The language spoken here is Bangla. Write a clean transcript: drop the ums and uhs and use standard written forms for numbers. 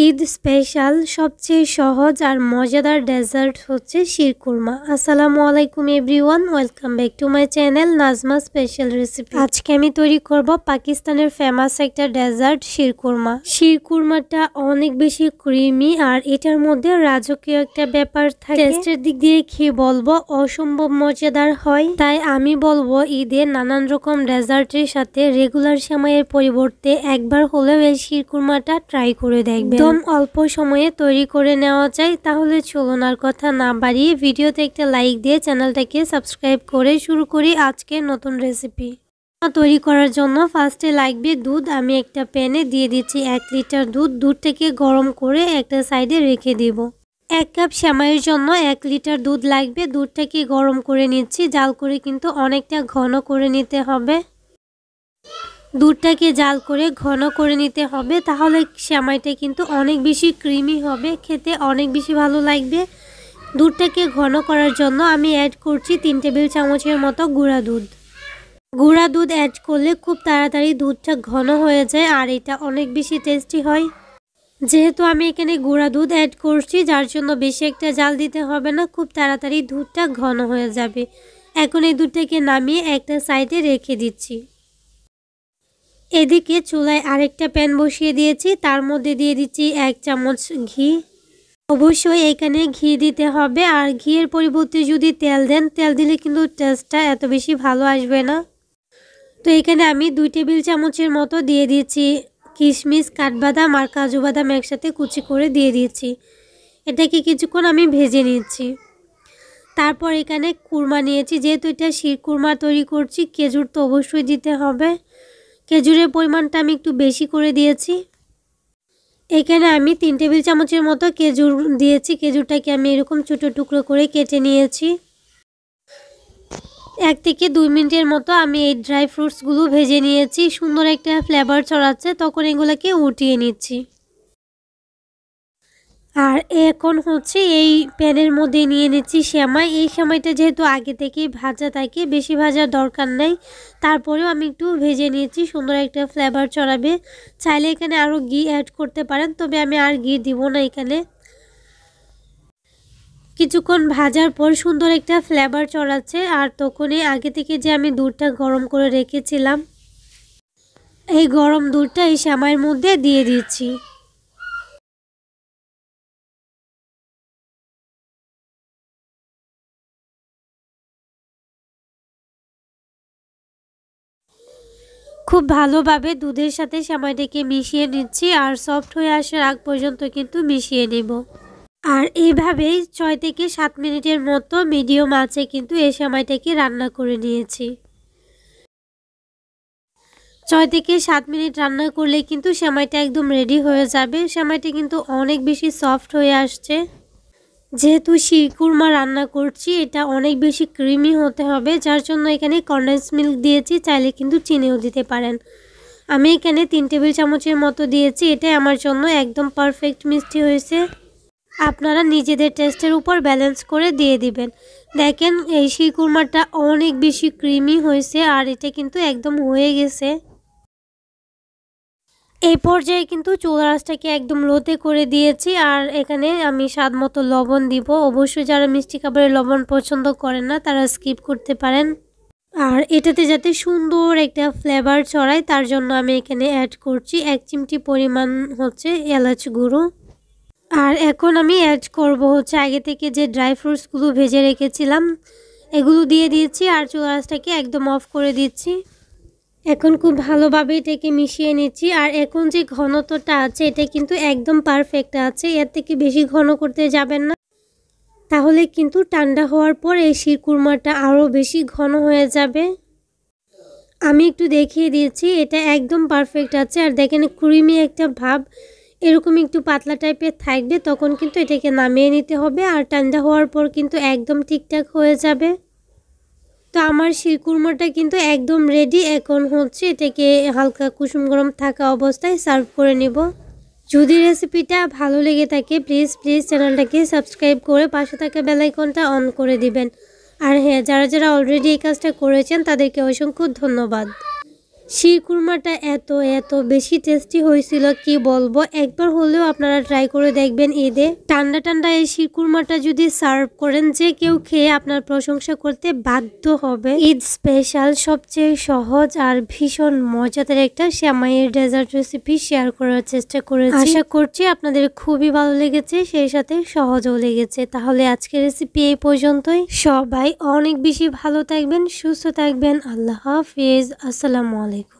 ঈদ স্পেশাল সবচেয়ে সহজ আর মজাদার ডেজার্ট হচ্ছে শিরকুরমা। আসসালামু আলাইকুম everyone, welcome back to my channel Nazma special recipe. আজকে আমি তৈরি করব পাকিস্তানের ফেমাস একটা ডেজার্ট শিরকুরমা। শিরকুরমাটা অনেক বেশি ক্রিমি আর এটার মধ্যে রাজকীয় একটা ব্যাপার থাকে। টেস্টের দিক দিয়ে খেয়ে বলবো অসম্ভব মজাদার হয়। তাই আমি বলবো ঈদে নানান রকম ডেজার্টের সাথে রেগুলার সময়ের পরিবর্তে একবার হলেও এই শিরকুরমাটা ট্রাই করে দেখবেন। একদম অল্প সময়ে তৈরি করে নেওয়া যায়। তাহলে চলুন আর কথা না বাড়িয়ে ভিডিওতে একটা লাইক দিয়ে চ্যানেলটাকে সাবস্ক্রাইব করে শুরু করি আজকের নতুন রেসিপি। তৈরি করার জন্য ফার্স্টে লাগবে দুধ। আমি একটা প্যানে দিয়ে দিচ্ছি 1 লিটার দুধ। দুধটাকে গরম করে একটা সাইডে রেখে দিব। 1 কাপ সেমাইয়ের জন্য 1 লিটার দুধ লাগবে। দুধটাকে গরম করে নিচ্ছি, জাল করে কিন্তু অনেকটা ঘন করে নিতে হবে। দুধটাকে জাল করে ঘন করে নিতে হবে, তাহলে সেমাইটা কিন্তু অনেক বেশি ক্রিমি হবে, খেতে অনেক বেশি ভালো লাগবে। দুধটাকে ঘন করার জন্য আমি অ্যাড করছি 3 টেবিল চামচের মতো গুঁড়া দুধ। গুঁড়া দুধ অ্যাড করলে খুব তাড়াতাড়ি দুধটা ঘন হয়ে যায় আর এটা অনেক বেশি টেস্টি হয়। যেহেতু আমি এখানে গুঁড়া দুধ অ্যাড করছি, যার জন্য বেশি একটা জাল দিতে হবে না, খুব তাড়াতাড়ি দুধটা ঘন হয়ে যাবে। এখন এই দুধটাকে নামিয়ে একটা সাইডে রেখে দিচ্ছি। এদিকে চুলায় আরেকটা প্যান বসিয়ে দিয়েছি, তার মধ্যে দিয়ে দিচ্ছি 1 চামচ ঘি। অবশ্যই এখানে ঘি দিতে হবে, আর ঘিয়ের পরিবর্তে যদি তেল দেন, তেল দিলে কিন্তু টেস্টটা এত বেশি ভালো আসবে না। তো এখানে আমি 2 টেবিল চামচের মতো দিয়ে দিচ্ছি কিশমিশ, কাঠবাদাম আর কাজু বাদাম একসাথে কুচি করে দিয়ে দিয়েছি। এটাকে কিছুক্ষণ আমি ভেজে নিচ্ছি। তারপর এখানে কুরমা নিয়েছি, যেহেতু এটা শিরকুরমা তৈরি করছি, খেজুর তো অবশ্যই দিতে হবে। খেজুরের পরিমাণটা আমি একটু বেশি করে দিয়েছি। এখানে আমি 3 টেবিল চামচের মতো খেজুর দিয়েছি। খেজুরটাকে আমি এরকম ছোটো টুকরো করে কেটে নিয়েছি। 1 থেকে 2 মিনিটের মতো আমি এই ড্রাই ফ্রুটসগুলো ভেজে নিয়েছি। সুন্দর একটা ফ্লেভার ছড়াচ্ছে, তখন এগুলোকে উঠিয়ে নিচ্ছি। আর এখন হচ্ছে এই প্যানের মধ্যে নিয়ে নিচ্ছি সেমাই। এই সেমাইটা যেহেতু আগে থেকেই ভাজা থাকে, বেশি ভাজার দরকার নেই, তারপরেও আমি একটু ভেজে নিয়েছি, সুন্দর একটা ফ্লেভার ছড়াবে। চাইলে এখানে আরও ঘি অ্যাড করতে পারেন, তবে আমি আর ঘি দিব না এখানে। কিছুক্ষণ ভাজার পর সুন্দর একটা ফ্লেভার ছড়াচ্ছে, আর তখনই আগে থেকে যে আমি দুধটা গরম করে রেখেছিলাম, এই গরম দুধটা এই সেমাইয়ের মধ্যে দিয়ে দিচ্ছি। খুব ভালোভাবে দুধের সাথে সেমাইটাকে মিশিয়ে নিচ্ছি, আর সফট হয়ে আসার আগ পর্যন্ত কিন্তু মিশিয়ে নেব। আর এইভাবেই 6 থেকে 7 মিনিটের মতো মিডিয়াম আঁচে কিন্তু এই সেমাইটাকে রান্না করে নিয়েছি। 6 থেকে 7 মিনিট রান্না করলে কিন্তু সেমাইটা একদম রেডি হয়ে যাবে। সেমাইটা কিন্তু অনেক বেশি সফট হয়ে আসছে। যেহেতু শিরকুরমা রান্না করছি, এটা অনেক বেশি ক্রিমি হতে হবে, যার জন্য এখানে কনডেন্স মিল্ক দিয়েছি, চাইলে কিন্তু চিনিও দিতে পারেন। আমি এখানে 3 টেবিল চামচের মতো দিয়েছি। এটাই আমার জন্য একদম পারফেক্ট মিষ্টি হয়েছে। আপনারা নিজেদের টেস্টের উপর ব্যালেন্স করে দিয়ে দিবেন। দেখেন এই শিরকুরমাটা অনেক বেশি ক্রিমি হয়েছে, আর এটা কিন্তু একদম হয়ে গেছে। এই পর্যায়ে কিন্তু চুলার আঁচটাকে একদম লোতে করে দিয়েছি, আর এখানে আমি স্বাদ মতো লবণ দিব। অবশ্যই যারা মিষ্টি খাবারে লবণ পছন্দ করেন না, তারা স্কিপ করতে পারেন। আর এটাতে যাতে সুন্দর একটা ফ্লেভার ছড়ায়, তার জন্য আমি এখানে অ্যাড করছি 1 চিমটি পরিমাণ হচ্ছে এলাচ গুঁড়ো। আর এখন আমি অ্যাড করব হচ্ছে আগে থেকে যে ড্রাই ফ্রুটসগুলো ভেজে রেখেছিলাম, এগুলো দিয়ে দিয়েছি, আর চুলার আঁচটাকে একদম অফ করে দিচ্ছি। এখন খুব ভালোভাবে এটাকে মিশিয়ে নিচ্ছি। আর এখন যে ঘনত্বটা আছে, এটা কিন্তু একদম পারফেক্ট আছে, এর থেকে বেশি ঘন করতে যাবেন না, তাহলে কিন্তু ঠান্ডা হওয়ার পর এই শিরকুরমাটা আরও বেশি ঘন হয়ে যাবে। আমি একটু দেখিয়ে দিয়েছি, এটা একদম পারফেক্ট আছে। আর দেখেন ক্রিমি একটা ভাব এরকম একটু পাতলা টাইপের থাকবে, তখন কিন্তু এটাকে নামিয়ে নিতে হবে, আর ঠান্ডা হওয়ার পর কিন্তু একদম ঠিকঠাক হয়ে যাবে। তো আমার শিরকুরমাটা কিন্তু একদম রেডি। এখন হচ্ছে এটাকে হালকা কুসুম গরম থাকা অবস্থায় সার্ভ করে নেব। যদি রেসিপিটা ভালো লেগে থাকে, প্লিজ চ্যানেলটাকে সাবস্ক্রাইব করে পাশে থাকা বেল আইকনটা অন করে দিবেন। আর হ্যাঁ, যারা অলরেডি এই কাজটা করেছেন তাদেরকে অসংখ্য ধন্যবাদ। শিরকুরমাটা এত এত বেশি টেস্টি হয়েছিল কি বলবো, একবার হলেও আপনারা ট্রাই করে দেখবেন ঈদে। ঠান্ডা ঠান্ডা এই শিরকুরমাটা যদি সার্ভ করেন, যে কেউ খেয়ে আপনার প্রশংসা করতে বাধ্য হবে। ঈদ স্পেশাল সবচেয়ে সহজ আর ভীষণ মজাদার একটা সেমাইয়ের ডেজার্ট রেসিপি শেয়ার করার চেষ্টা করেছি। আশা করছি আপনাদের খুবই ভালো লেগেছে, সেই সাথে সহজও লেগেছে। তাহলে আজকের রেসিপি এই পর্যন্তই। সবাই অনেক বেশি ভালো থাকবেন, সুস্থ থাকবেন। আল্লাহ হাফিজ। আসসালামু আলাইকুম।